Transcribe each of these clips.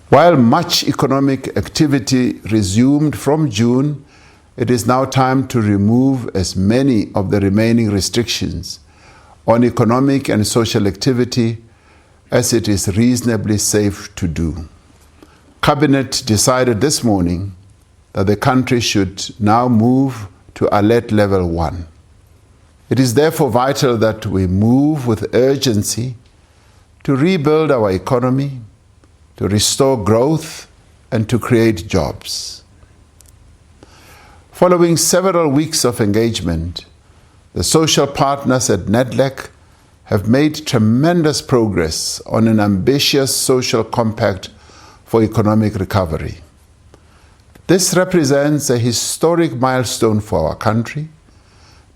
While much economic activity resumed from June, it is now time to remove as many of the remaining restrictions on economic and social activity as it is reasonably safe to do. Cabinet decided this morning that the country should now move to alert level 1. It is therefore vital that we move with urgency to rebuild our economy, to restore growth, and to create jobs. Following several weeks of engagement, the social partners at NEDLAC have made tremendous progress on an ambitious social compact for economic recovery. This represents a historic milestone for our country,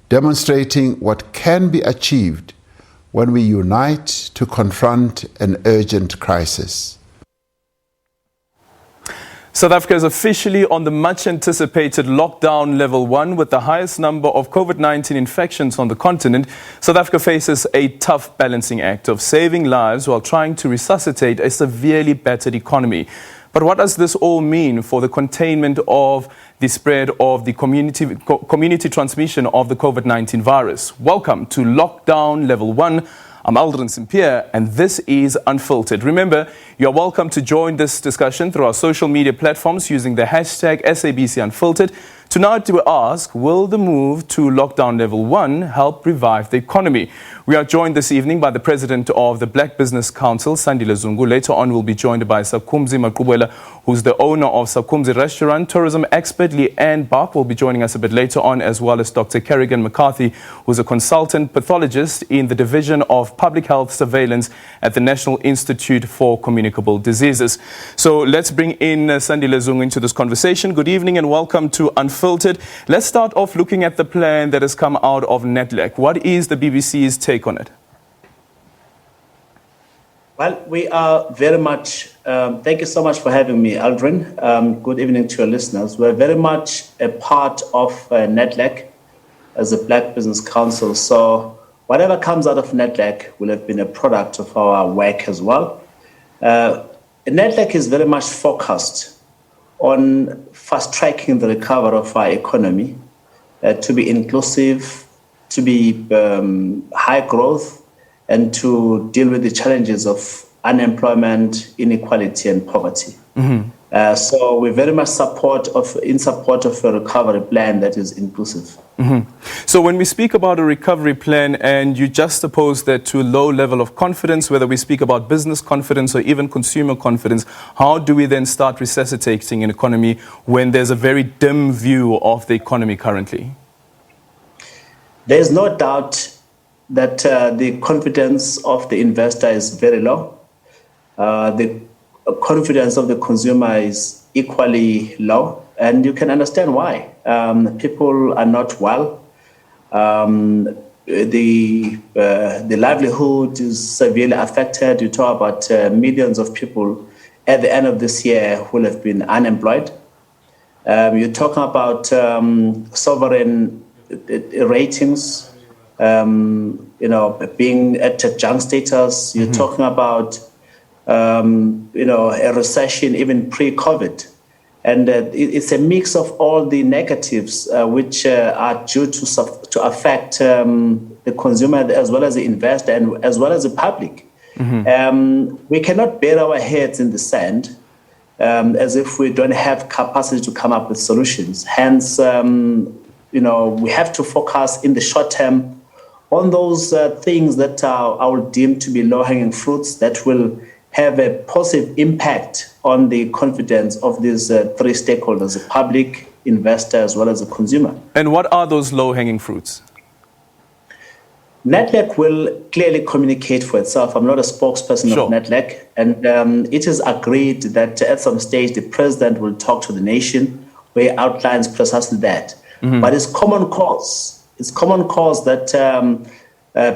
demonstrating what can be achieved when we unite to confront an urgent crisis. South Africa is officially on the much-anticipated lockdown level 1 with the highest number of COVID-19 infections on the continent. South Africa faces a tough balancing act of saving lives while trying to resuscitate a severely battered economy. But what does this all mean for the containment of the spread of the community transmission of the COVID-19 virus? Welcome to Lockdown Level 1. I'm Aldrin Simpier, and this is Unfiltered. Remember, you're welcome to join this discussion through our social media platforms using the hashtag SABC Unfiltered. Tonight we ask, will the move to lockdown level 1 help revive the economy? We are joined this evening by the president of the Black Business Council, Sandile Zungu. Later on, we'll be joined by Sakumzi Maqubela, who's the owner of Sakumzi Restaurant. Tourism expert Leanne Bach will be joining us a bit later on, as well as Dr. Kerrigan McCarthy, who's a consultant pathologist in the Division of Public Health Surveillance at the National Institute for Communicable Diseases. So let's bring in Sandile Zungu into this conversation. Good evening and welcome to Unfiltered. Let's start off looking at the plan that has come out of NEDLAC. What is the BBC's take on it? Well, we are very much, thank you so much for having me, Aldrin. Good evening to your listeners. We're very much a part of NEDLAC as a Black Business Council. So whatever comes out of NEDLAC will have been a product of our work as well. NEDLAC is very much focused on fast-tracking the recovery of our economy to be inclusive, to be high growth, and to deal with the challenges of unemployment, inequality, and poverty. Mm-hmm. So we're very much in support of a recovery plan that is inclusive. Mm-hmm. So when we speak about a recovery plan and you juxtapose that to a low level of confidence, whether we speak about business confidence or even consumer confidence, how do we then start resuscitating an economy when there's a very dim view of the economy currently? There's no doubt that the confidence of the investor is very low. The confidence of the consumer is equally low, and you can understand why. People are not well. The livelihood is severely affected. You talk about millions of people at the end of this year who will have been unemployed. You're talking about sovereign ratings, being at junk status. You're talking about, a recession even pre-COVID. And it's a mix of all the negatives which are due to affect the consumer as well as the investor and as well as the public. Mm-hmm. We cannot bury our heads in the sand as if we don't have capacity to come up with solutions. Hence, we have to focus in the short term on those things that I will deem to be low-hanging fruits that will have a positive impact on the confidence of these three stakeholders, the public, investor, as well as the consumer. And what are those low-hanging fruits? NEDLAC will clearly communicate for itself. I'm not a spokesperson of NEDLAC, and it is agreed that at some stage the president will talk to the nation where he outlines precisely that. Mm-hmm. But it's common cause. It's common cause that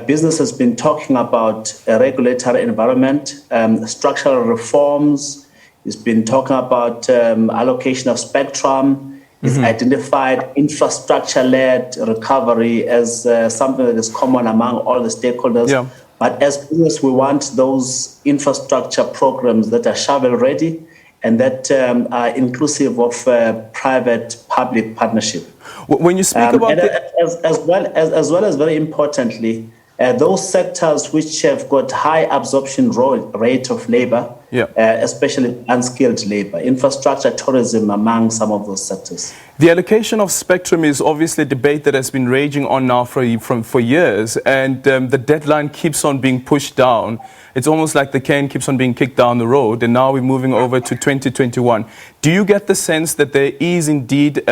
business has been talking about a regulatory environment, structural reforms. It's been talking about allocation of spectrum. It's identified infrastructure-led recovery as something that is common among all the stakeholders. Yeah. But as business, we want those infrastructure programs that are shovel-ready and that are inclusive of private-public partnership. When you speak about as well as very importantly, those sectors which have got high absorption rate of labor, especially unskilled labor, infrastructure, tourism, among some of those sectors. The allocation of spectrum is obviously a debate that has been raging on now for years, and the deadline keeps on being pushed down. It's almost like the can keeps on being kicked down the road, and now we're moving over to 2021. Do you get the sense that there is indeed,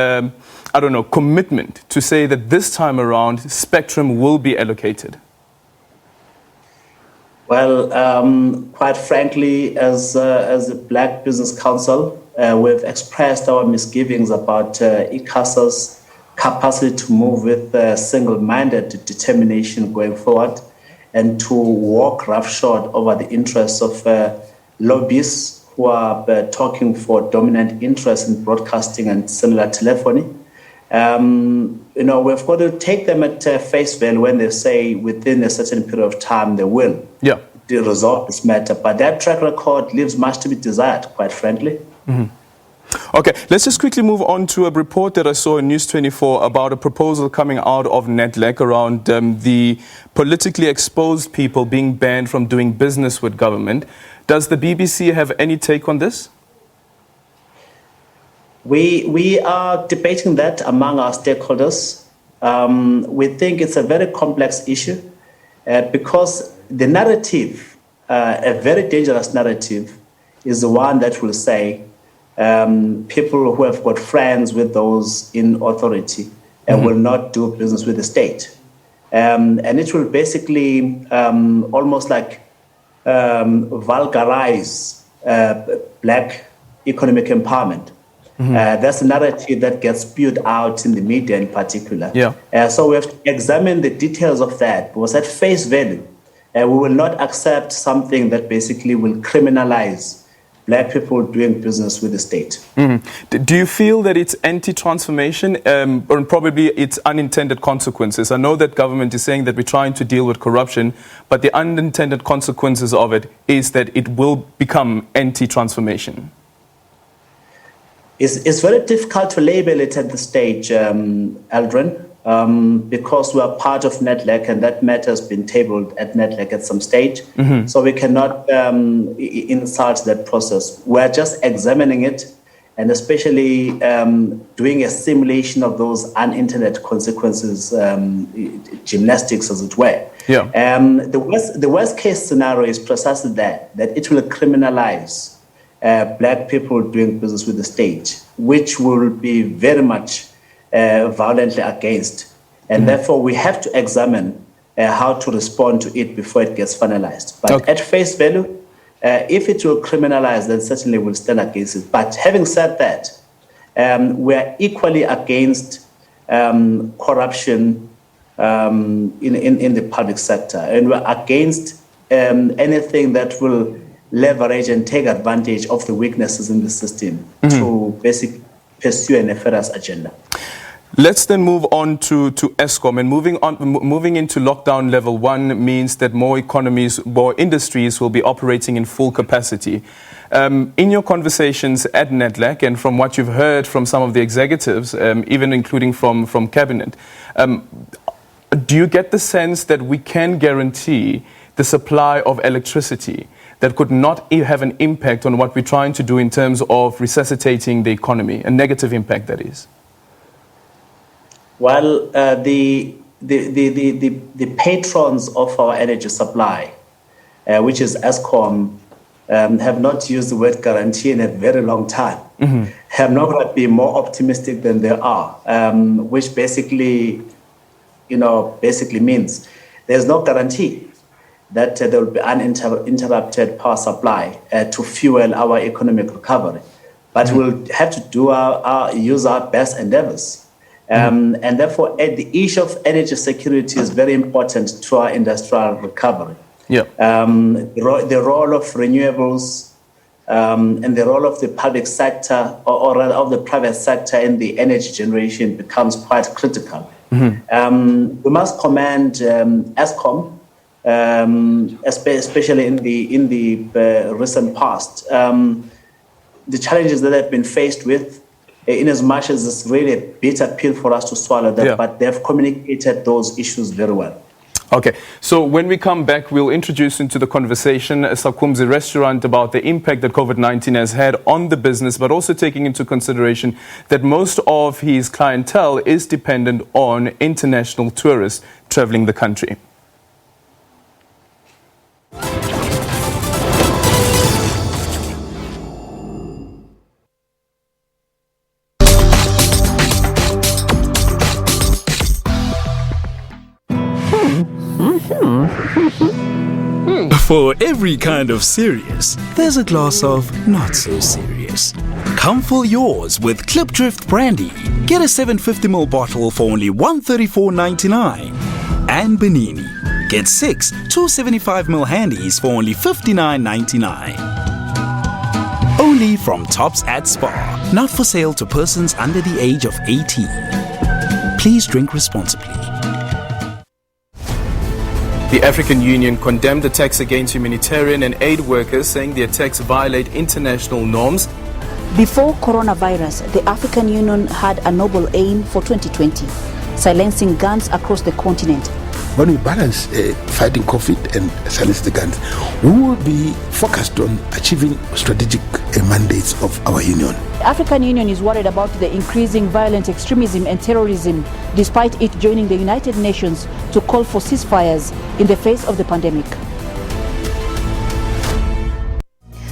commitment to say that this time around spectrum will be allocated? Well, quite frankly, as a Black Business Council, we've expressed our misgivings about ICASA's capacity to move with single-minded determination going forward and to walk roughshod over the interests of lobbyists who are talking for dominant interests in broadcasting and cellular telephony. We've got to take them at face value when they say within a certain period of time they will resolve this matter. But that track record leaves much to be desired, quite frankly. Mm-hmm. Okay, let's just quickly move on to a report that I saw in News 24 about a proposal coming out of NEDLAC around the politically exposed people being banned from doing business with government. Does the BBC have any take on this? We are debating that among our stakeholders. We think it's a very complex issue because the narrative, a very dangerous narrative, is the one that will say people who have got friends with those in authority will not do business with the state. And it will basically almost like vulgarize Black economic empowerment. That's a narrative that gets spewed out in the media in particular. So we have to examine the details of that, because at face value, we will not accept something that basically will criminalize Black people doing business with the state. Do you feel that it's anti-transformation or probably its unintended consequences? I know that government is saying that we're trying to deal with corruption, but the unintended consequences of it is that it will become anti-transformation. It's very difficult to label it at this stage, Aldrin, because we are part of NEDLAC and that matter has been tabled at NEDLAC at some stage. So we cannot insult that process. We're just examining it and especially doing a simulation of those unintended consequences, gymnastics as it were. The worst case scenario is precisely that it will criminalize Black people doing business with the state, which will be very much violently against. And therefore, we have to examine how to respond to it before it gets finalized. But at face value, if it will criminalize, then certainly we'll stand against it. But having said that, we're equally against corruption in the public sector. And we're against anything that will leverage and take advantage of the weaknesses in the system to basically pursue a nefarious agenda. Let's then move on to Eskom, and moving into lockdown level 1 means that more industries will be operating in full capacity. In your conversations at NEDLAC and from what you've heard from some of the executives, even including from cabinet, do you get the sense that we can guarantee the supply of electricity that could not have an impact on what we're trying to do in terms of resuscitating the economy, a negative impact that is? Well, the patrons of our energy supply, which is Eskom, have not used the word guarantee in a very long time. Have not going to be more optimistic than they are, which basically means there's no guarantee that there will be uninterrupted power supply to fuel our economic recovery. But we'll have to use our best endeavors. And therefore, the issue of energy security is very important to our industrial recovery. The role of renewables and the role of the public sector, or rather of the private sector in the energy generation becomes quite critical. We must commend Eskom, especially in the recent past. the challenges that they've been faced with, in as much as it's really a bitter pill for us to swallow that, but they've communicated those issues very well. Okay, so when we come back, we'll introduce into the conversation SABC restaurant about the impact that COVID-19 has had on the business, but also taking into consideration that most of his clientele is dependent on international tourists traveling the country. For every kind of serious, there's a glass of not so serious. Come fill yours with Clipdrift Brandy. Get a 750ml bottle for only $134.99. And Benini. Get 6 275ml handies for only $59.99. Only from Tops at Spar. Not for sale to persons under the age of 18. Please drink responsibly. The African Union condemned attacks against humanitarian and aid workers, saying the attacks violate international norms. Before coronavirus, the African Union had a noble aim for 2020, silencing guns across the continent. When we balance fighting COVID and silence the guns, we will be focused on achieving strategic mandates of our union. The African Union is worried about the increasing violent extremism and terrorism, despite it joining the United Nations to call for ceasefires in the face of the pandemic.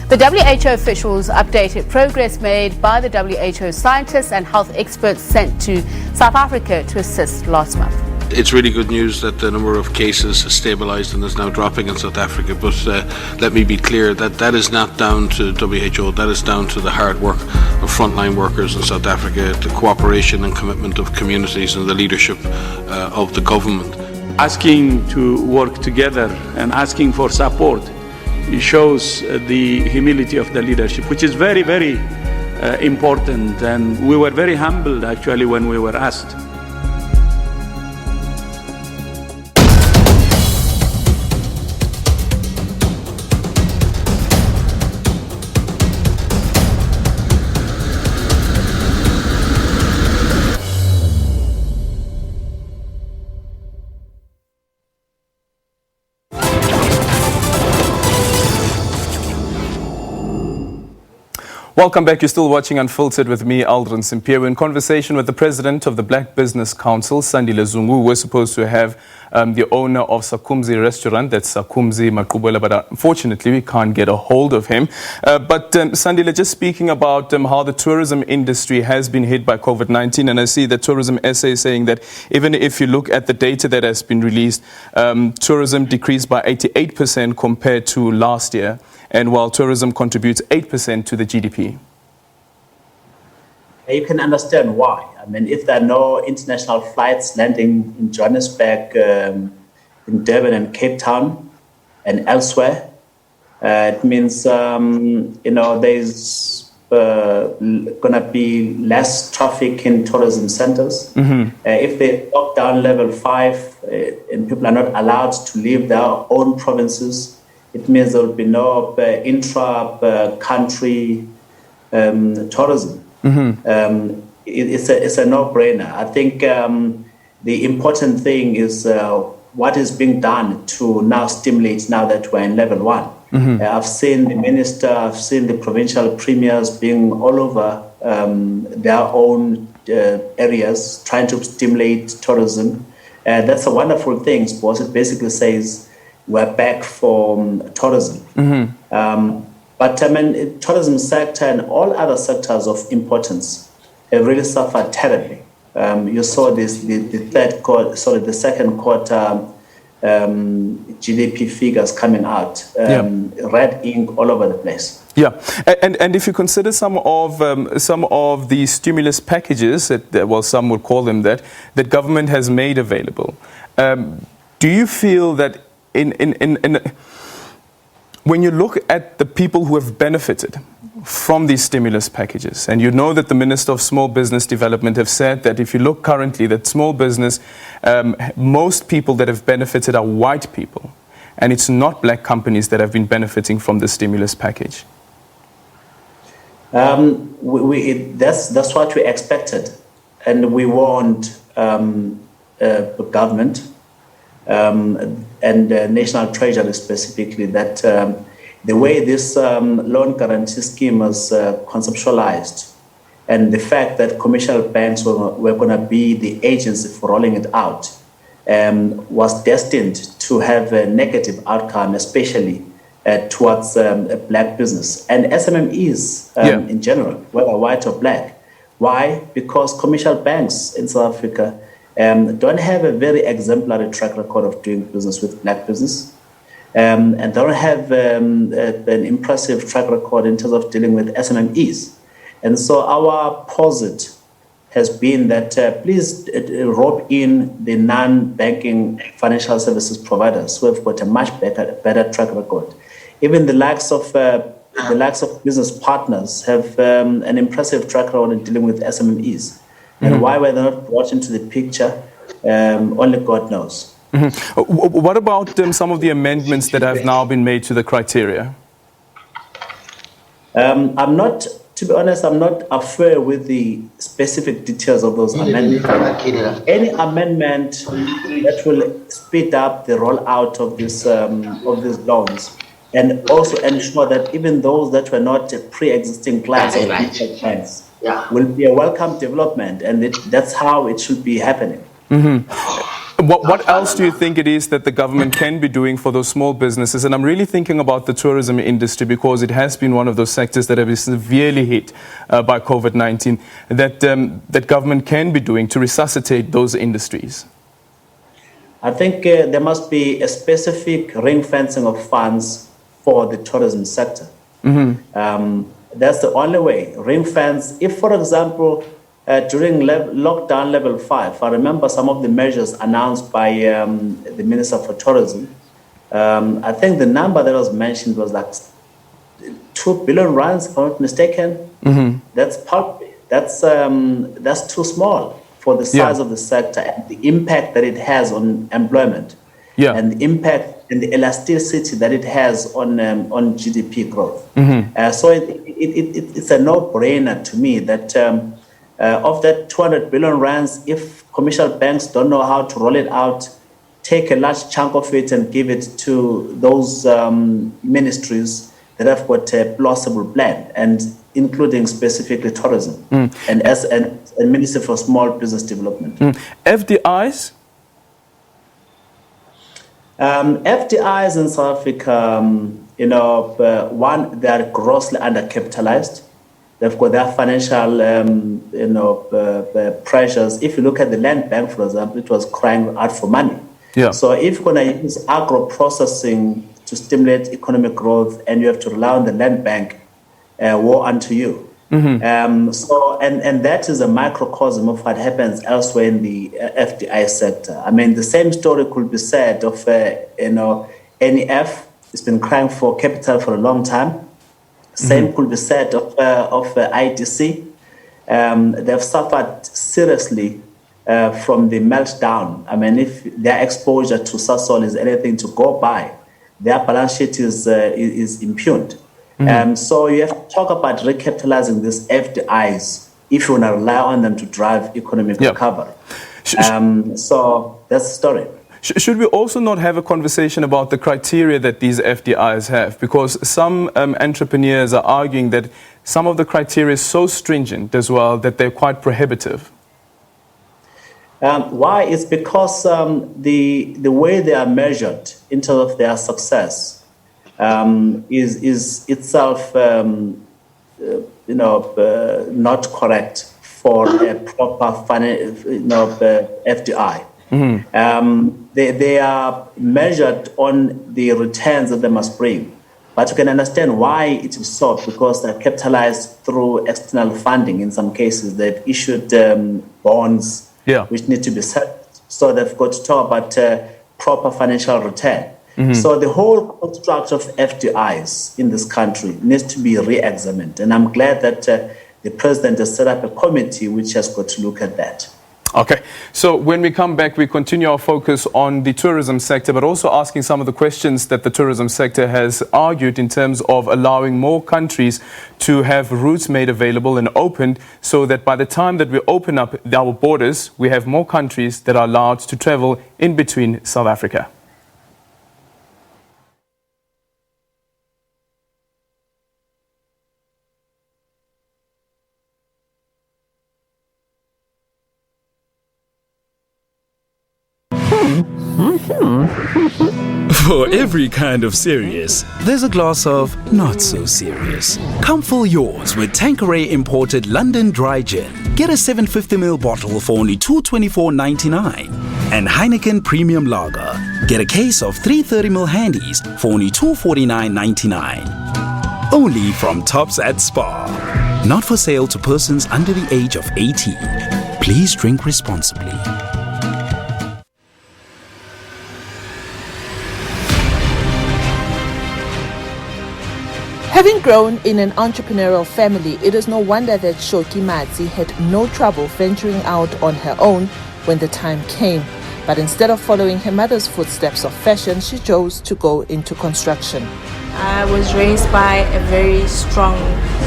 The WHO officials updated progress made by the WHO scientists and health experts sent to South Africa to assist last month. It's really good news that the number of cases has stabilised and is now dropping in South Africa, but let me be clear that that is not down to WHO, that is down to the hard work of frontline workers in South Africa, the cooperation and commitment of communities and the leadership of the government. Asking to work together and asking for support, it shows the humility of the leadership, which is very, very important, and we were very humbled actually when we were asked. Welcome back. You're still watching Unfiltered with me, Aldrin Simpier. We're in conversation with the president of the Black Business Council, Sandile Zungu. We're supposed to have the owner of SABC restaurant, that's SABC Maqubela, but unfortunately we can't get a hold of him. But Sandile, just speaking about how the tourism industry has been hit by COVID-19, and I see that Tourism SA is saying that even if you look at the data that has been released, tourism decreased by 88% compared to last year, and while tourism contributes 8% to the GDP. You can understand why. I mean, if there are no international flights landing in Johannesburg, in Durban and Cape Town and elsewhere, it means, there's going to be less traffic in tourism centers. If they lock down level 5 and people are not allowed to leave their own provinces, it means there will be no intra-country tourism. It's a no-brainer. I think the important thing is what is being done to now stimulate now that we're in level 1. I've seen the minister, I've seen the provincial premiers being all over their own areas trying to stimulate tourism. That's a wonderful thing because it basically says we're back for tourism. But the tourism sector and all other sectors of importance have really suffered terribly. You saw this, the second quarter GDP figures coming out, red ink all over the place. Yeah, and if you consider some of the stimulus packages, that some would call them that government has made available, do you feel that when you look at the people who have benefited from these stimulus packages, and you know that the Minister of Small Business Development have said that if you look currently that small business, most people that have benefited are white people, and it's not black companies that have been benefiting from the stimulus package? That's what we expected, and we warned the government and National Treasury specifically that the way this loan guarantee scheme was conceptualized, and the fact that commercial banks were going to be the agency for rolling it out, was destined to have a negative outcome, especially towards black business and SMMEs in general, whether white or black. Why? Because commercial banks in South Africa don't have a very exemplary track record of doing business with black business, and they don't have an impressive track record in terms of dealing with SMMEs. And so our posit has been that please rope in the non-banking financial services providers who have got a much better track record. Even the likes of business partners have an impressive track record in dealing with SMMEs. And why were they not brought into the picture, only God knows. What about some of the amendments that have now been made to the criteria? To be honest, I'm not affair with the specific details of those amendments. Any amendment that will speed up the rollout of these loans, and also ensure that even those that were not pre-existing clients of retail banks will be a welcome development, and that's how it should be happening. What else do you think it is that the government can be doing for those small businesses? And I'm really thinking about the tourism industry, because it has been one of those sectors that have been severely hit by COVID-19, that government can be doing to resuscitate those industries. I think there must be a specific ring fencing of funds for the tourism sector. That's the only way. Ring fence. If, for example, during lockdown level 5, I remember some of the measures announced by the Minister for Tourism. I think the number that was mentioned was like 2 billion rands, if I'm not mistaken. That's too small for the size of the sector and the impact that it has on employment, and the impact and the elasticity that it has on GDP growth. So it's a no-brainer to me that of that 200 billion rands, if commercial banks don't know how to roll it out, take a large chunk of it and give it to those ministries that have got a plausible plan, and including specifically tourism and Minister for Small Business Development. FDIs? FDIs in South Africa, one, they are grossly undercapitalized. They've got their financial, pressures. If you look at the Land Bank, for example, it was crying out for money. So if you're going to use agro-processing to stimulate economic growth, and you have to rely on the Land Bank, woe unto you. And that is a microcosm of what happens elsewhere in the FDI sector. I mean, the same story could be said of, NEF. It's been crying for capital for a long time. Same could be said of IDC. They've suffered seriously from the meltdown. I mean, if their exposure to Sasol is anything to go by, their balance sheet is impugned. So you have to talk about recapitalizing these FDIs if you want to rely on them to drive economic recovery. So that's the story. Should we also not have a conversation about the criteria that these FDIs have? Because some entrepreneurs are arguing that some of the criteria is so stringent as well that they're quite prohibitive. Why? It's because the way they are measured in terms of their success is itself not correct for a proper FDI. They are measured on the returns that they must bring. But you can understand why it is so, because they're capitalized through external funding. In some cases, they've issued bonds which need to be set. So they've got to talk about proper financial return. So the whole construct of FDIs in this country needs to be re-examined. And I'm glad that the president has set up a committee which has got to look at that. Okay, so when we come back, we continue our focus on the tourism sector, but also asking some of the questions that the tourism sector has argued in terms of allowing more countries to have routes made available and opened so that by the time that we open up our borders, we have more countries that are allowed to travel in between South Africa. For every kind of serious, there's a glass of not so serious. Come fill yours with Tanqueray imported London Dry Gin. Get a 750ml bottle for only $224.99. And Heineken Premium Lager. Get a case of 330ml handies for only $249.99. Only from Tops at Spa. Not for sale to persons under the age of 18. Please drink responsibly. Having grown in an entrepreneurial family, it is no wonder that Shoki Matsi had no trouble venturing out on her own when the time came. But instead of following her mother's footsteps of fashion, she chose to go into construction. I was raised by a very strong,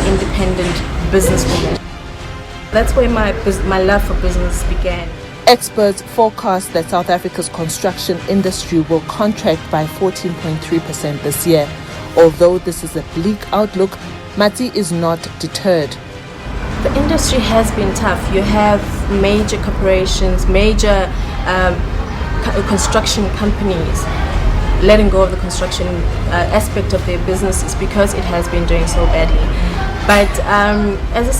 independent businesswoman. That's where my love for business began. Experts forecast that South Africa's construction industry will contract by 14.3% this year. Although this is a bleak outlook, Matsi is not deterred. The industry has been tough. You have major corporations, major construction companies letting go of the construction aspect of their businesses because it has been doing so badly. But as a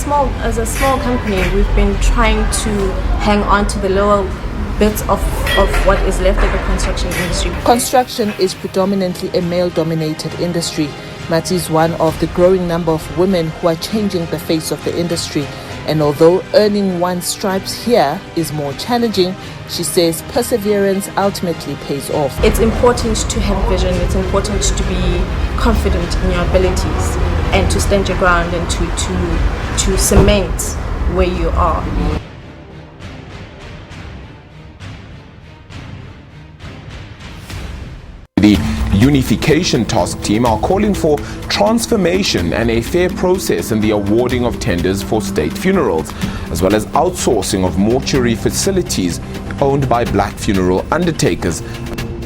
small company, we've been trying to hang on to the lower bits of what is left of the construction industry. Construction is predominantly a male-dominated industry. Matsi is one of the growing number of women who are changing the face of the industry. And although earning one's stripes here is more challenging, she says perseverance ultimately pays off. It's important to have vision. It's important to be confident in your abilities and to stand your ground and to cement where you are. The Unification Task Team are calling for transformation and a fair process in the awarding of tenders for state funerals, as well as outsourcing of mortuary facilities owned by black funeral undertakers.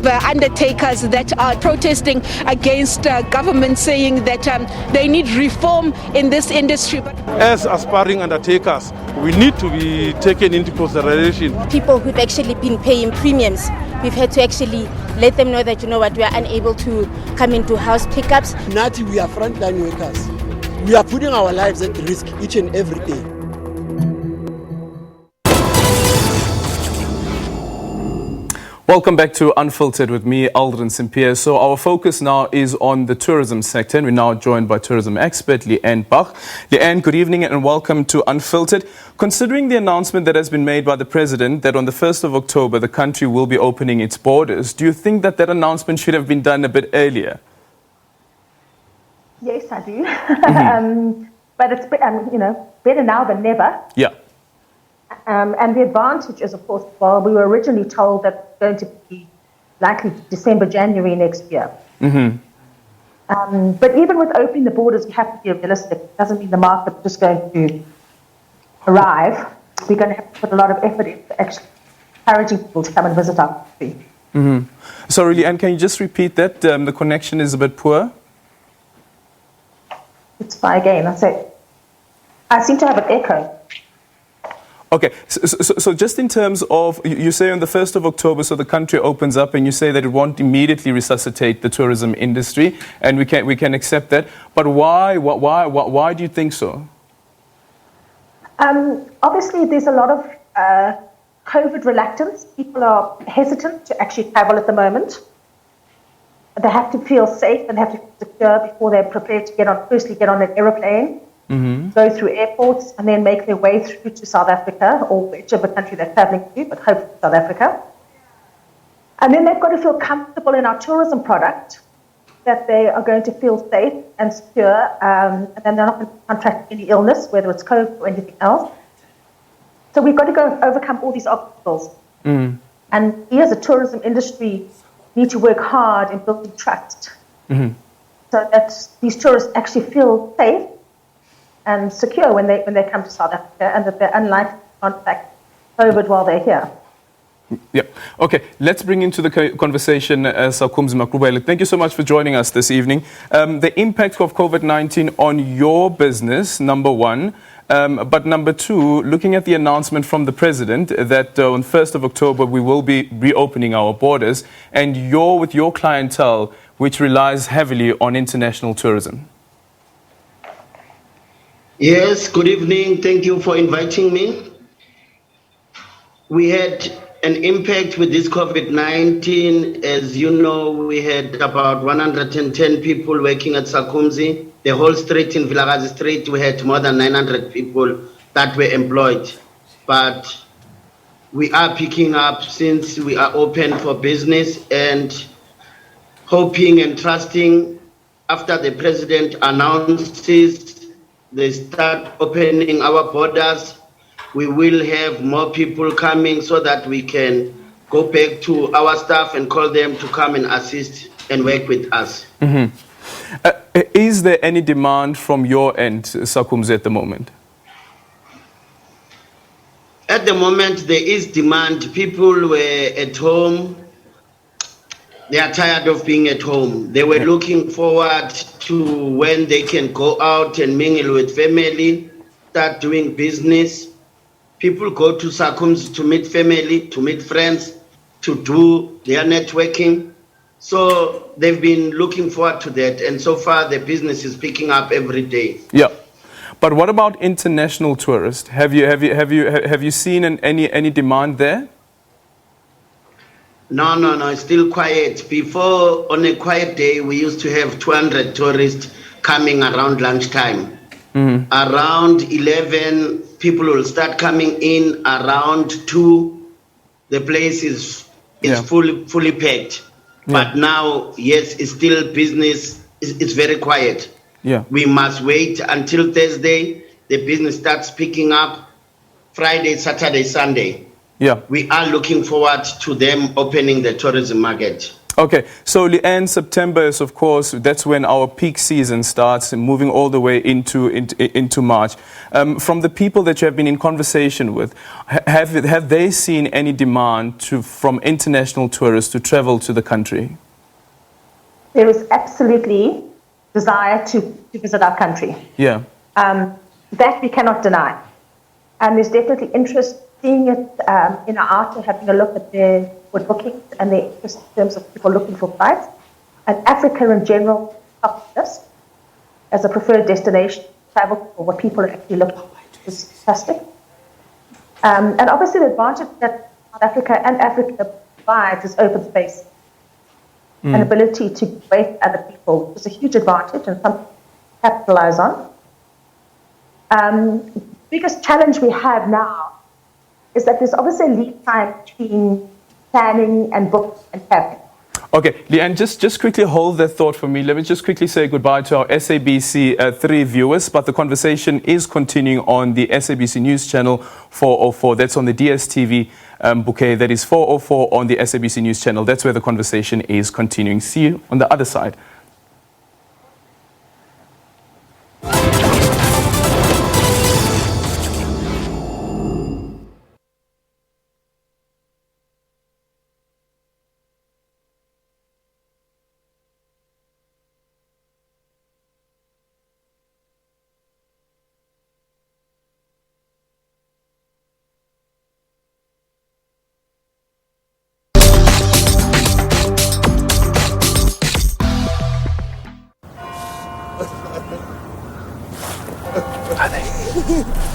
The undertakers that are protesting against government, saying that they need reform in this industry. As aspiring undertakers, we need to be taken into consideration. People who've actually been paying premiums, we've had to actually let them know that, you know what, we are unable to come into house pickups. Nati, we are frontline workers. We are putting our lives at risk each and every day. Welcome back to Unfiltered with me, Aldrin St-Pierre. So our focus now is on the tourism sector, and we're now joined by tourism expert Leanne Bach. Leanne, good evening and welcome to Unfiltered. Considering the announcement that has been made by the President that on the 1st of October the country will be opening its borders, do you think that that announcement should have been done a bit earlier? Yes, I do. But it's better now than never. Yeah. And the advantage is, of course, well, we were originally told that it's going to be likely December, January next year. Mm-hmm. But even with opening the borders, we have to be realistic. It doesn't mean the market's just going to arrive. We're going to have to put a lot of effort into actually encouraging people to come and visit our country. Mm-hmm. Sorry, Leanne, can you just repeat that? The connection is a bit poor. Let's try again. I seem to have an echo. Okay, so just in terms of, you say on the 1st of October, so the country opens up and you say that it won't immediately resuscitate the tourism industry, and we can accept that. But why do you think so? Obviously, there's a lot of COVID reluctance. People are hesitant to actually travel at the moment. They have to feel safe and have to feel secure before they're prepared to get on an aeroplane. Mm-hmm. Go through airports and then make their way through to South Africa or whichever country they're traveling to, but hopefully South Africa. And then they've got to feel comfortable in our tourism product, that they are going to feel safe and secure, and then they're not going to contract any illness, whether it's COVID or anything else. So we've got to go and overcome all these obstacles. Mm. And we as a tourism industry need to work hard in building trust Mm-hmm. so that these tourists actually feel safe and secure when they come to South Africa, and that they're unlikely to contract COVID while they're here. Yeah. Okay, let's bring into the conversation Sakhumzi Makrubele. Thank you so much for joining us this evening. The impact of COVID-19 on your business, number one. But number two, looking at the announcement from the President that on 1st of October we will be reopening our borders, and you're with your clientele, which relies heavily on international tourism. Yes, good evening. Thank you for inviting me. We had an impact with this COVID-19. As you know, we had about 110 people working at Sakhumzi. The whole street in Vilakazi Street, we had more than 900 people that were employed. But we are picking up since we are open for business, and hoping and trusting after the President announces they start opening our borders, we will have more people coming so that we can go back to our staff and call them to come and assist and work with us. Mm-hmm. Is there any demand from your end, Sakhumzi, at the moment? At the moment, there is demand. People were at home. They are tired of being at home. They were looking forward to when they can go out and mingle with family, start doing business. People go to Sakhumzi to meet family, to meet friends, to do their networking. So they've been looking forward to that. And so far, the business is picking up every day. Yeah. But what about international tourists? Have you seen any demand there? No, it's still quiet. Before, on a quiet day, we used to have 200 tourists coming around lunchtime. Mm-hmm. Around 11, people will start coming in. Around 2, the place is fully packed. Yeah. But now, yes, it's still business. It's very quiet. Yeah. We must wait until Thursday. The business starts picking up. Friday, Saturday, Sunday. Yeah. We are looking forward to them opening the tourism market. Okay, so Leanne, September is, of course, that's when our peak season starts, moving all the way into March. From the people that you have been in conversation with, have they seen any demand from international tourists to travel to the country? There is absolutely desire to visit our country. Yeah. That we cannot deny. And there's definitely interest seeing it in our art, having a look at their bookings and their interest in terms of people looking for flights. And Africa in general, top list as a preferred destination travel for what people are actually looking for is fantastic. And obviously the advantage that South Africa and Africa provides is open space. An ability to wait for other people is a huge advantage and something to capitalize on. The biggest challenge we have now is that there's obviously a lead time between planning and booking and traveling. Okay, Leanne, just quickly hold that thought for me. Let me just quickly say goodbye to our SABC 3 viewers, but the conversation is continuing on the SABC News channel 404. That's on the DSTV bouquet. That is 404 on the SABC News channel. That's where the conversation is continuing. See you on the other side.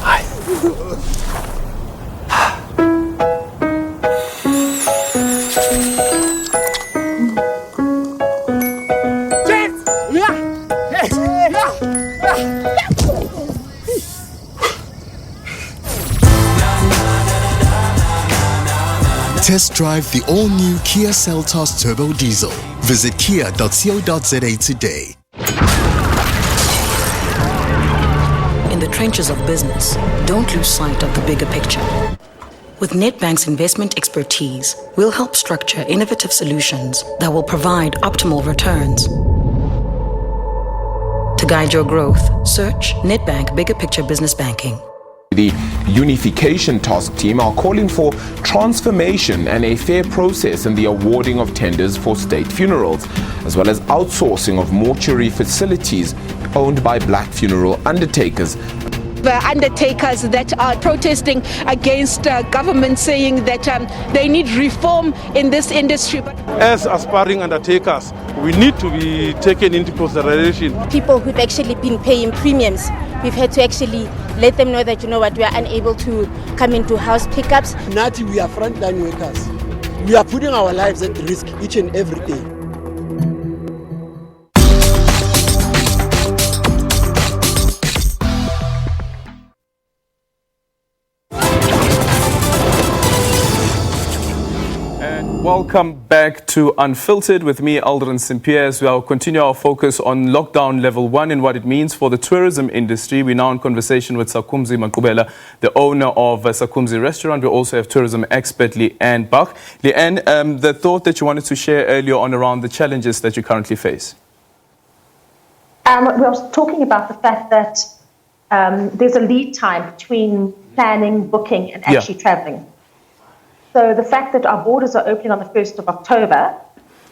Hi. Test drive the all-new Kia Seltos Turbo Diesel. Visit kia.co.za today. In the trenches of business, don't lose sight of the bigger picture. With Nedbank's investment expertise, we'll help structure innovative solutions that will provide optimal returns. To guide your growth, search Nedbank Bigger Picture Business Banking. The Unification Task Team are calling for transformation and a fair process in the awarding of tenders for state funerals, as well as outsourcing of mortuary facilities owned by black funeral undertakers. The undertakers that are protesting against government saying that they need reform in this industry. As aspiring undertakers, we need to be taken into consideration. People who've actually been paying premiums, we've had to actually let them know that, you know what, we are unable to come into house pickups. Nati, we are frontline workers. We are putting our lives at risk each and every day. Welcome back to Unfiltered with me, Aldrin Simpier, as we'll continue our focus on lockdown level 1 and what it means for the tourism industry. We're now in conversation with Sakumzi Maqubela, the owner of Sakumzi Restaurant. We also have tourism expert Leanne Bach. Leanne, the thought that you wanted to share earlier on around the challenges that you currently face. We were talking about the fact that there's a lead time between planning, booking, and actually traveling. So the fact that our borders are opening on the 1st of October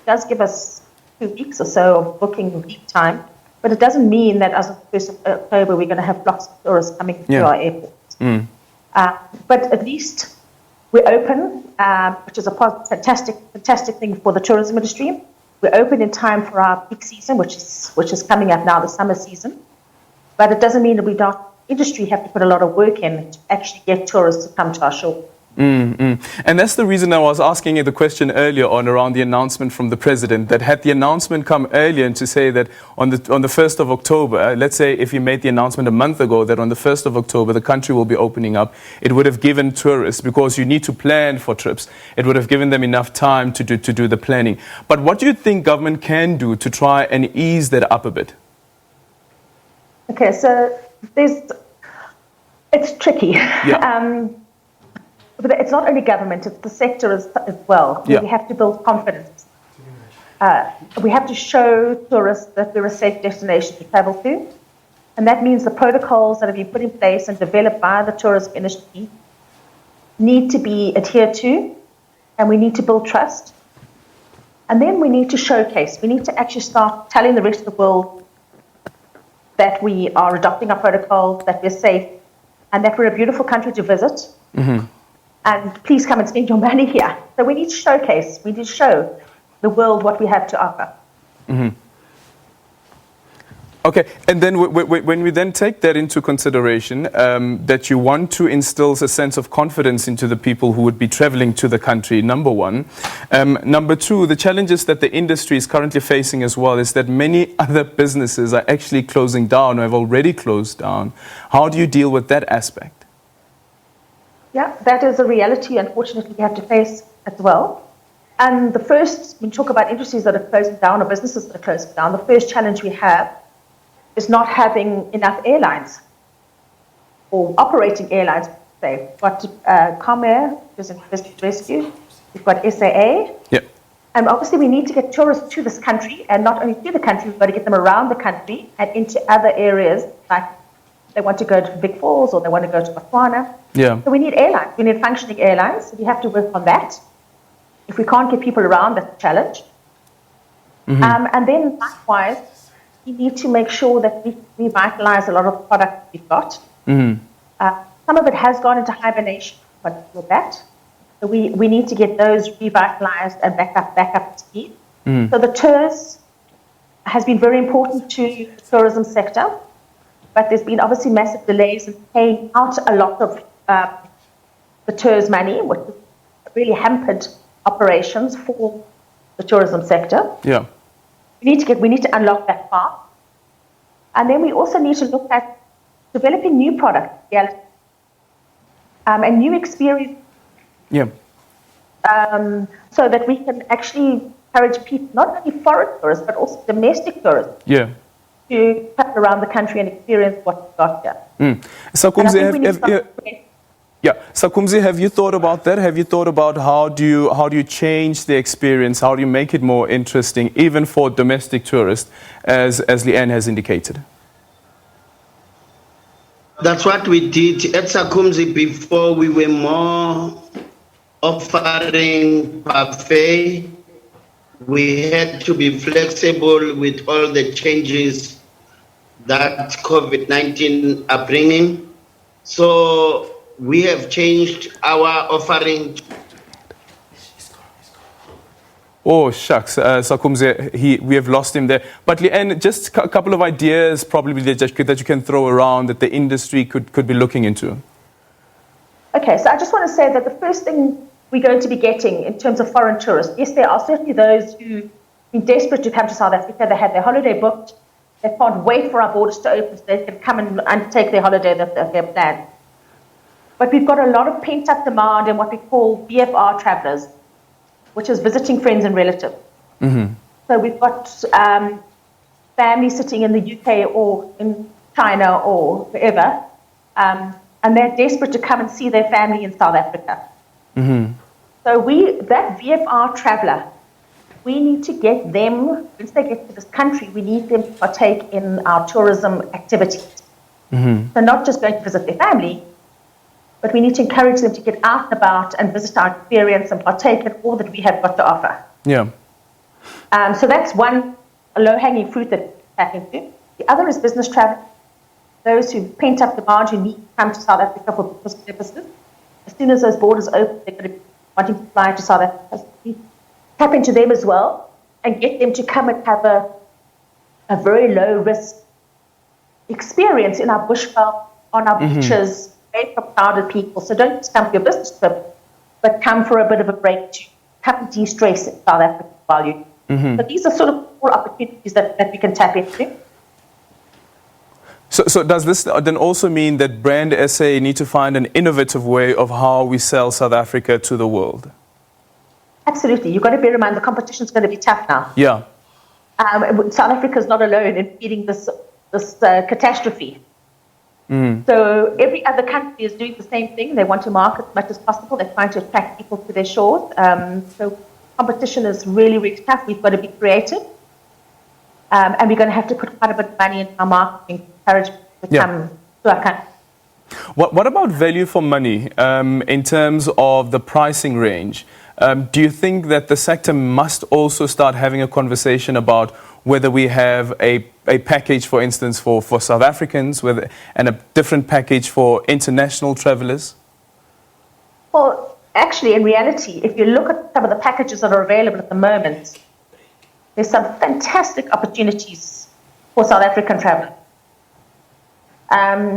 does give us 2 weeks or so of booking lead time, but it doesn't mean that as of the 1st of October we're going to have lots of tourists coming through our airports. But at least we're open, which is a fantastic thing for the tourism industry. We're open in time for our peak season, which is coming up now, the summer season. But it doesn't mean that we don't, industry have to put a lot of work in to actually get tourists to come to our shore. And that's the reason I was asking you the question earlier on around the announcement from the president, that had the announcement come earlier and to say that on the 1st of October, let's say if he made the announcement a month ago that on the 1st of October the country will be opening up, it would have given tourists, because you need to plan for trips, it would have given them enough time to do the planning. But what do you think government can do to try and ease that up a bit? Okay, so it's tricky. But it's not only government, it's the sector as well. We have to build confidence. We have to show tourists that we're a safe destination to travel to. And that means the protocols that have been put in place and developed by the tourism industry need to be adhered to, and we need to build trust. And then we need to showcase. We need to actually start telling the rest of the world that we are adopting our protocols, that we're safe, and that we're a beautiful country to visit. And please come and spend your money here. So we need to showcase, we need to show the world what we have to offer. Okay, and then when we then take that into consideration, that you want to instill a sense of confidence into the people who would be traveling to the country, number one. Number two, the challenges that the industry is currently facing as well is that many other businesses are actually closing down or have already closed down. How do you deal with that aspect? Yeah, that is a reality, unfortunately, we have to face as well. And the first, when you talk about industries that are closing down or businesses that are closing down, the first challenge we have is not having enough airlines or operating airlines, say. We've got Comair, which is in business rescue. We've got SAA. And obviously we need to get tourists to this country, and not only to the country, we've got to get them around the country and into other areas, like they want to go to Big Falls or they want to go to Botswana. So we need airlines. We need functioning airlines. So we have to work on that. If we can't get people around, that's a challenge. And then likewise, we need to make sure that we revitalize a lot of products we've got. Some of it has gone into hibernation, but with that, so we need to get those revitalized and back up to speed. So the tours has been very important to the tourism sector, but there's been obviously massive delays in paying out a lot of the tours money, which really hampered operations for the tourism sector. We need to unlock that part. And then we also need to look at developing new products and new experience. So that we can actually encourage people, not only foreign tourists, but also domestic tourists, to travel around the country and experience what we've got here. Sakumzi, Sakumzi, have you thought about that? Have you thought about how do you change the experience? How do you make it more interesting, even for domestic tourists, as Leanne has indicated? That's what we did at Sakumzi before. We were more offering buffet. We had to be flexible with all the changes that COVID-19 are bringing. So we have changed our offering. Oh, shucks, Sakumzi, we have lost him there. But Leanne, just a couple of ideas probably that you can throw around that the industry could be looking into. Okay, so I just want to say that the first thing we're going to be getting in terms of foreign tourists, yes, there are certainly those who are desperate to come to South Africa. They had their holiday booked. They can't wait for our borders to open so they can come and undertake their holiday that they've planned. But we've got a lot of pent-up demand in what we call VFR travellers, which is visiting friends and relatives. Mm-hmm. So we've got families sitting in the UK or in China or wherever, and they're desperate to come and see their family in South Africa. Mm-hmm. So that VFR traveller, we need to get them, once they get to this country, we need them to partake in our tourism activities. Mm-hmm. So not just going to visit their family, but we need to encourage them to get out and about and visit our experience and partake in all that we have got to offer. Yeah. So that's one low-hanging fruit that we're tapping into. The other is business travel. Those who've pent up demand, who need to come to South Africa for business purposes. As soon as those borders open, they're going to be wanting to fly to South Africa. So we tap into them as well and get them to come and have a very low-risk experience in our bushveld, on our beaches, away from crowded people. So don't just come for your business trip, but come for a bit of a break to come and de-stress in South Africa while you. So these are sort of all opportunities that we can tap into. So does this then also mean that Brand SA need to find an innovative way of how we sell South Africa to the world? Absolutely. You've got to bear in mind the competition is going to be tough now. Yeah. South Africa is not alone in feeding this catastrophe. So every other country is doing the same thing. They want to market as much as possible. They're trying to attract people to their shores. So competition is really, really tough. We've got to be creative. And we're going to have to put quite a bit of money into our marketing to encourage people to come to our country. What about value for money in terms of the pricing range? Do you think that the sector must also start having a conversation about whether we have a package, for instance, for South Africans and a different package for international travellers? Well, actually, in reality, if you look at some of the packages that are available at the moment, there's some fantastic opportunities for South African travel.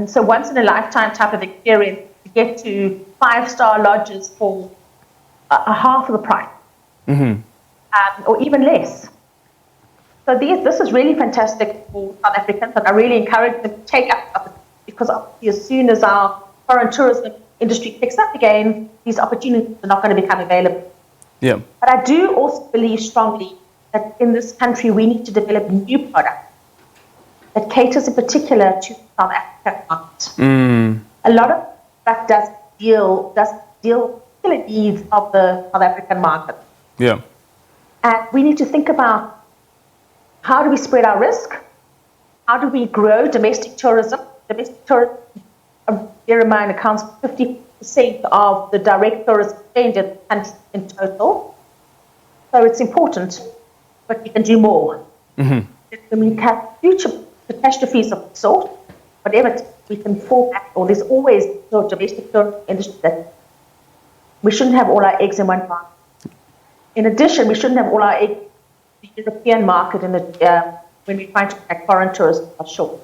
So once in a lifetime type of experience, you get to 5-star lodges for a half of the price, or even less. So this is really fantastic for South Africans, and I really encourage them to take up, because obviously as soon as our foreign tourism industry picks up again, these opportunities are not going to become available. Yeah. But I do also believe strongly that in this country we need to develop new products that caters in particular to South African market. A lot of that does deal with the needs of the South African market. Yeah. And we need to think about how do we spread our risk? How do we grow domestic tourism? Domestic tourism, bear in mind, accounts for 50% of the direct tourism spend in the country in total. So it's important, but we can do more. When we have future catastrophes of the sort, whatever we can fall back, or there's always the domestic tourism industry that we shouldn't have all our eggs in one basket. In addition, we shouldn't have all our eggs in the European market when we try to attract foreign tourists offshore.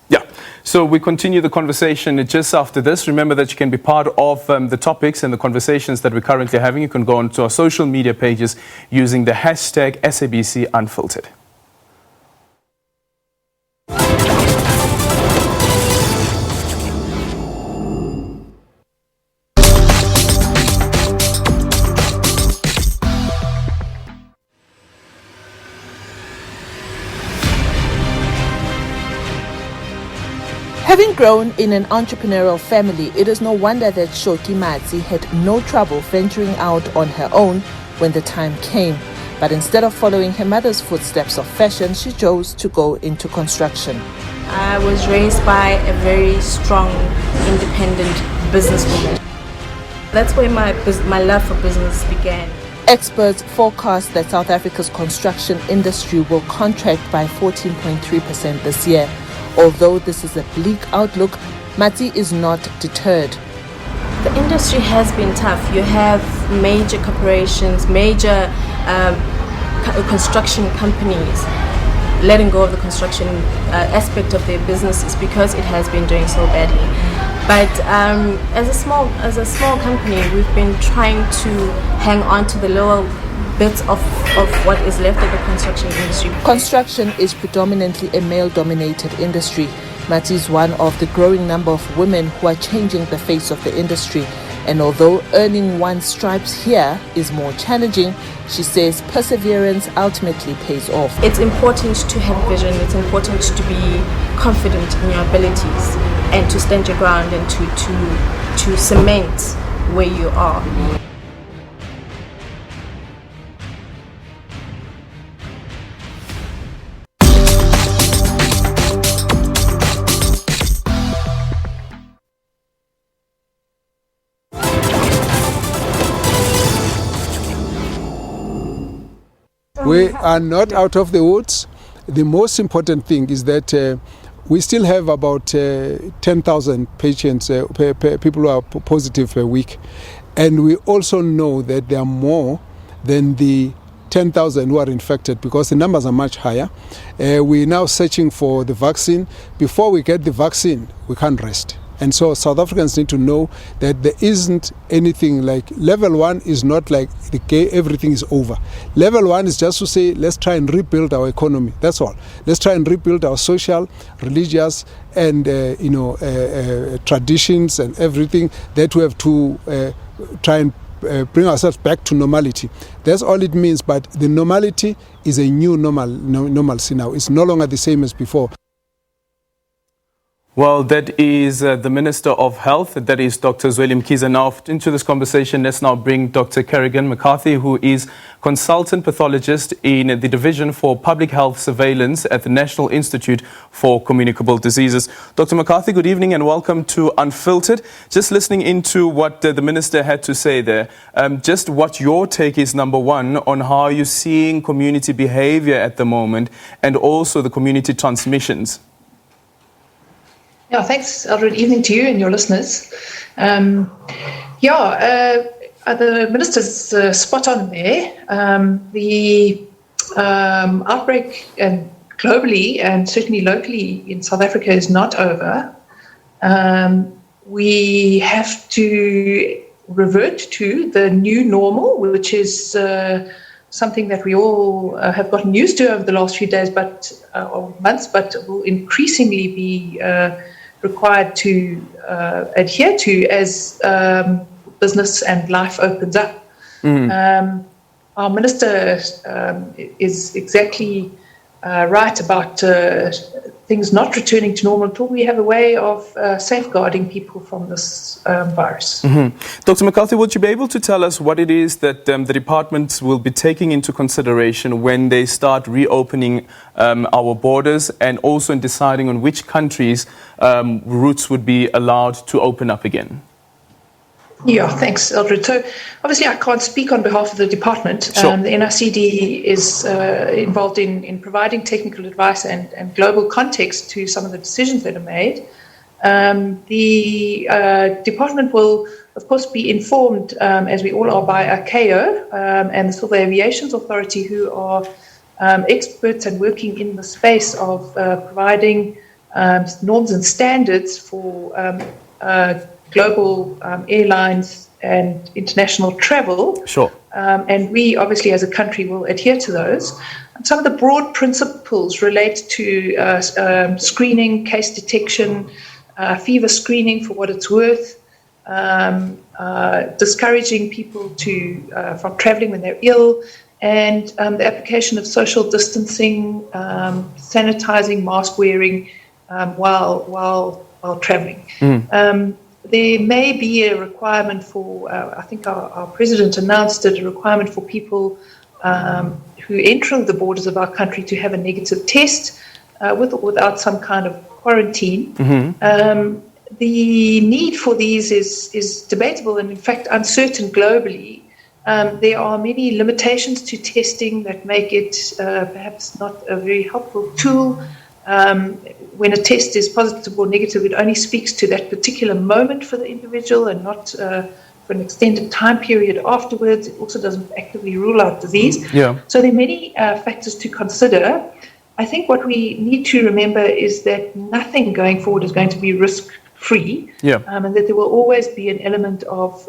Yeah. So we continue the conversation just after this. Remember that you can be part of the topics and the conversations that we're currently having. You can go onto our social media pages using the hashtag SABC Unfiltered. Having grown in an entrepreneurial family, it is no wonder that Shoki Matsi had no trouble venturing out on her own when the time came. But instead of following her mother's footsteps of fashion, she chose to go into construction. I was raised by a very strong, independent businesswoman. That's where my love for business began. Experts forecast that South Africa's construction industry will contract by 14.3% this year. Although this is a bleak outlook, Matsi is not deterred. The industry has been tough. You have major corporations, major construction companies letting go of the construction aspect of their businesses because it has been doing so badly. But as a small company, we've been trying to hang on to the lower bits of what is left of the construction industry. Construction is predominantly a male-dominated industry. Matsi is one of the growing number of women who are changing the face of the industry. And although earning one's stripes here is more challenging, she says perseverance ultimately pays off. It's important to have vision, it's important to be confident in your abilities and to stand your ground and to cement where you are. We are not out of the woods. The most important thing is that we still have about 10,000 patients, people who are positive per week. And we also know that there are more than the 10,000 who are infected because the numbers are much higher. We're now searching for the vaccine. Before we get the vaccine, we can't rest. And so South Africans need to know that there isn't anything like level 1 is not like everything is over. Level 1 is just to say, let's try and rebuild our economy. That's all. Let's try and rebuild our social, religious, and traditions and everything that we have to try and bring ourselves back to normality. That's all it means. But the normality is a new normalcy now. It's no longer the same as before. Well, that is the Minister of Health, that is Dr. Zweli Mkhize. Now, into this conversation, let's now bring Dr. Kerrigan McCarthy, who is consultant pathologist in the Division for Public Health Surveillance at the National Institute for Communicable Diseases. Dr. McCarthy, good evening and welcome to Unfiltered. Just listening into what the Minister had to say there, just what your take is, number one, on how you're seeing community behavior at the moment and also the community transmissions. Yeah, thanks, Eldred. Evening to you and your listeners. The Minister's spot on there. The outbreak globally and certainly locally in South Africa is not over. We have to revert to the new normal, which is something that we all have gotten used to over the last few days, or months, but will increasingly be required to adhere to as business and life opens up. Our Minister is exactly right about things not returning to normal until we have a way of safeguarding people from this virus. Dr. McCarthy, would you be able to tell us what it is that the departments will be taking into consideration when they start reopening our borders and also in deciding on which countries routes would be allowed to open up again? Yeah, thanks, Eldred. So obviously I can't speak on behalf of the department. Sure. The NICD is involved in providing technical advice and global context to some of the decisions that are made. The department will, of course, be informed, as we all are, by ICAO and the Civil Aviation Authority, who are experts and working in the space of providing norms and standards for global airlines and international travel. Sure. And we obviously as a country will adhere to those. And some of the broad principles relate to screening, case detection, fever screening for what it's worth, discouraging people from traveling when they're ill, and the application of social distancing, sanitizing, mask wearing while while traveling. There may be a requirement for, I think our president announced it, a requirement for people who enter the borders of our country to have a negative test with or without some kind of quarantine. The need for these is debatable and in fact uncertain globally. There are many limitations to testing that make it perhaps not a very helpful tool. When a test is positive or negative, it only speaks to that particular moment for the individual and not for an extended time period afterwards. It also doesn't actively rule out disease. So there are many factors to consider. I think what we need to remember is that nothing going forward is going to be risk-free, and that there will always be an element of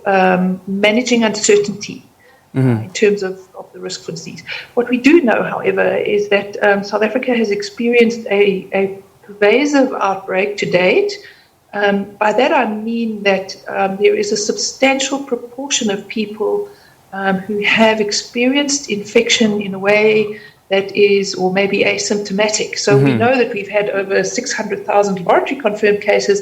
managing uncertainty in terms of the risk for disease. What we do know, however, is that South Africa has experienced a pervasive outbreak to date. By that I mean that there is a substantial proportion of people who have experienced infection in a way that is or maybe asymptomatic. So we know that we've had over 600,000 laboratory confirmed cases,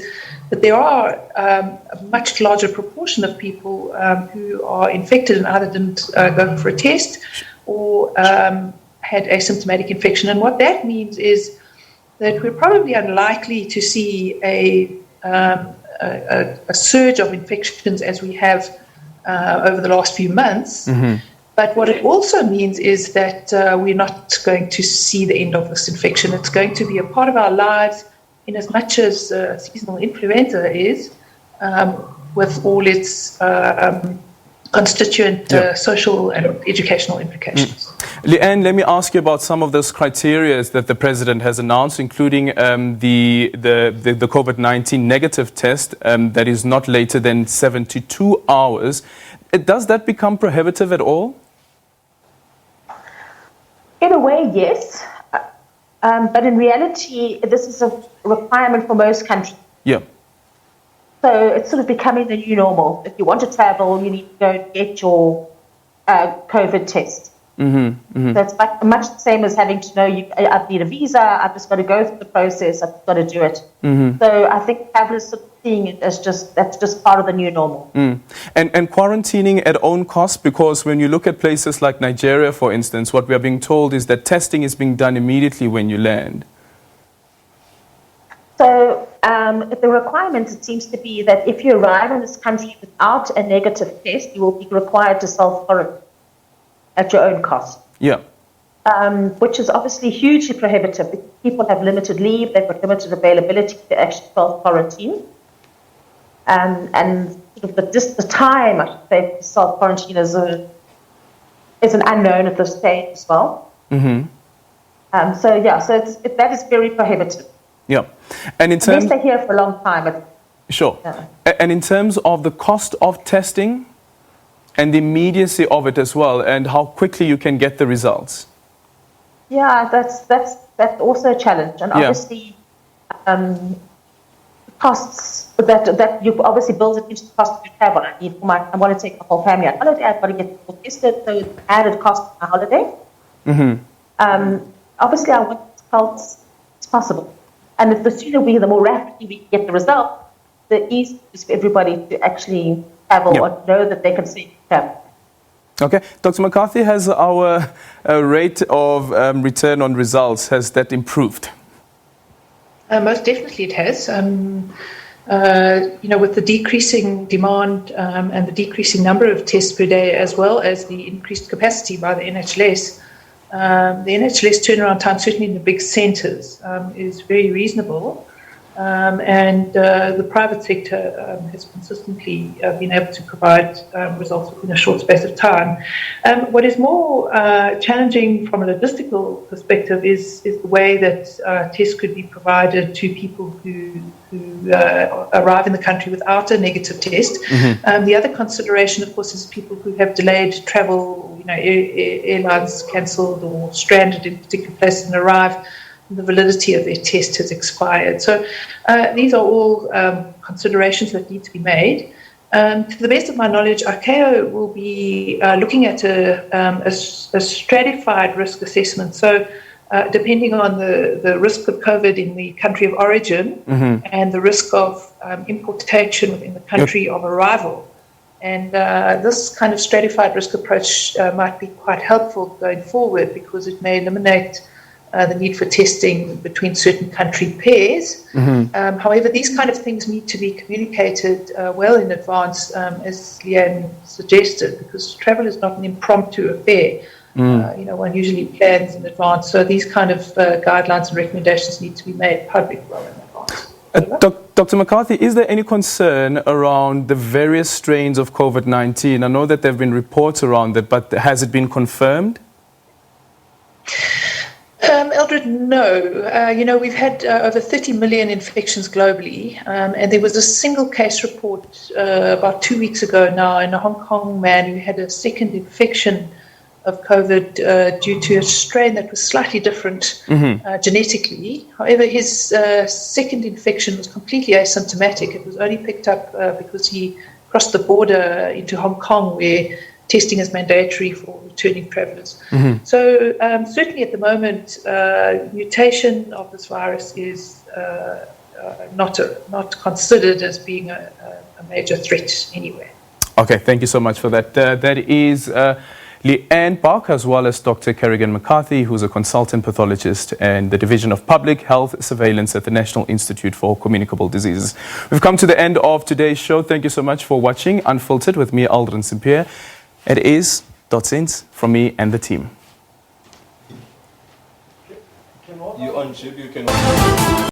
but there are a much larger proportion of people who are infected and either didn't go for a test or had asymptomatic infection. And what that means is that we're probably unlikely to see a surge of infections as we have over the last few months. But what it also means is that we're not going to see the end of this infection. It's going to be a part of our lives in as much as seasonal influenza is, with all its constituent social and educational implications. Leanne, let me ask you about some of those criteria that the president has announced, including the COVID-19 negative test that is not later than 72 hours. Does that become prohibitive at all? In a way, yes. But in reality, this is a requirement for most countries. So it's sort of becoming the new normal. If you want to travel, you need to go and get your COVID test. So it's much the same as having to know I need a visa, I've just got to go through the process, I've got to do it. So I think travelers sort of seeing it as that's just part of the new normal. And quarantining at own cost, because when you look at places like Nigeria, for instance, what we are being told is that testing is being done immediately when you land. So the requirement, it seems to be that if you arrive in this country without a negative test, you will be required to self-quarantine at your own cost. Which is obviously hugely prohibitive because people have limited leave, they've got limited availability to actually self-quarantine. And sort of the time, I should say, for self-quarantine is an unknown at this stage as well. So that is very prohibitive. And in terms, unless they're here for a long time. And in terms of the cost of testing and the immediacy of it as well, and how quickly you can get the results. That's also a challenge, and obviously costs that you obviously build it into the cost of your travel. I want to take the whole family on holiday. I've got to get people tested, so it's added cost of my holiday. Obviously, I want it as possible, and the sooner the more rapidly we get the result, the easier it is for everybody to actually travel or know that they can safely travel. Okay, Dr. McCarthy, has our rate of return on results, has that improved? Most definitely it has. With the decreasing demand and the decreasing number of tests per day, as well as the increased capacity by the NHLS, the NHLS turnaround time, certainly in the big centres, is very reasonable. And the private sector has consistently been able to provide results within a short space of time. What is more challenging from a logistical perspective is the way that tests could be provided to people who arrive in the country without a negative test. The other consideration, of course, is people who have delayed travel, airlines cancelled or stranded in particular places and arrive. The validity of their test has expired. So these are all considerations that need to be made. To the best of my knowledge, ICAO will be looking at a stratified risk assessment. So depending on the risk of COVID in the country of origin and the risk of importation within the country of arrival. And this kind of stratified risk approach might be quite helpful going forward because it may eliminate the need for testing between certain country pairs. However, these kind of things need to be communicated well in advance, as Leanne suggested, because travel is not an impromptu affair. One usually plans in advance. So these kind of guidelines and recommendations need to be made public well in advance. Dr. McCarthy, is there any concern around the various strains of COVID-19? I know that there have been reports around it, but has it been confirmed? Eldred, no. We've had over 30 million infections globally, and there was a single case report about 2 weeks ago now in a Hong Kong man who had a second infection of COVID due to a strain that was slightly different genetically. However, his second infection was completely asymptomatic. It was only picked up because he crossed the border into Hong Kong, where testing is mandatory for returning travellers. So certainly at the moment, mutation of this virus is not considered as being a major threat anywhere. Okay, thank you so much for that. That is Leanne Park, as well as Dr. Kerrigan McCarthy, who's a consultant pathologist in the Division of Public Health Surveillance at the National Institute for Communicable Diseases. We've come to the end of today's show. Thank you so much for watching Unfiltered with me, Aldrin Simpier. It is .Sins from me and the team. You unzip, you can